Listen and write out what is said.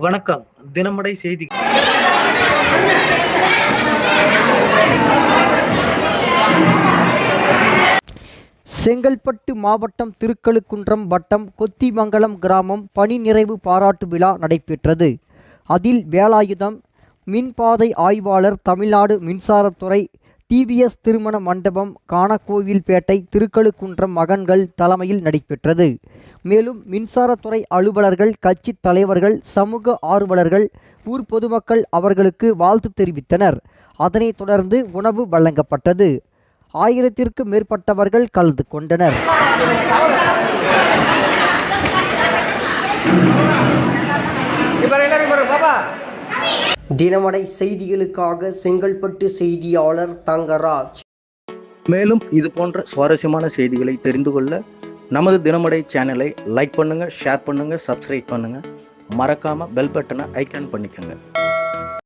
வணக்கம். தினமடை செய்தி. செங்கல்பட்டு மாவட்டம் திருக்கழுக்குன்றம் வட்டம் கொத்திமங்கலம் கிராமம் பணி நிறைவு பாராட்டு விழா நடைபெற்றது. அதில் வேலாயுதம் மின்பாதை ஆய்வாளர், தமிழ்நாடு மின்சாரத்துறை, டிவிஎஸ் திருமண மண்டபம், காணக்கோவில்பேட்டை, திருக்கழுக்குன்றம் மகன்கள் தலைமையில் நடைபெற்றது. மேலும் மின்சாரத்துறை அலுவலர்கள், கட்சி தலைவர்கள், சமூக ஆர்வலர்கள், ஊர் பொதுமக்கள் அவர்களுக்கு வாழ்த்து தெரிவித்தனர். அதனைத் தொடர்ந்து உணவு வழங்கப்பட்டது. 1000க்கும் மேற்பட்டவர்கள் கலந்து கொண்டனர். தினமடை செய்திகளுக்காக செங்கல்பட்டு செய்தியாளர் தங்கராஜ். மேலும் இது போன்ற சுவாரஸ்யமான செய்திகளை தெரிந்து கொள்ள நமது தினமடை சேனலை லைக் பண்ணுங்க, ஷேர் பண்ணுங்க, சப்ஸ்கிரைப் பண்ணுங்க. மறக்காம பெல் பட்டனை ஐகான் பண்ணிக்கோங்க.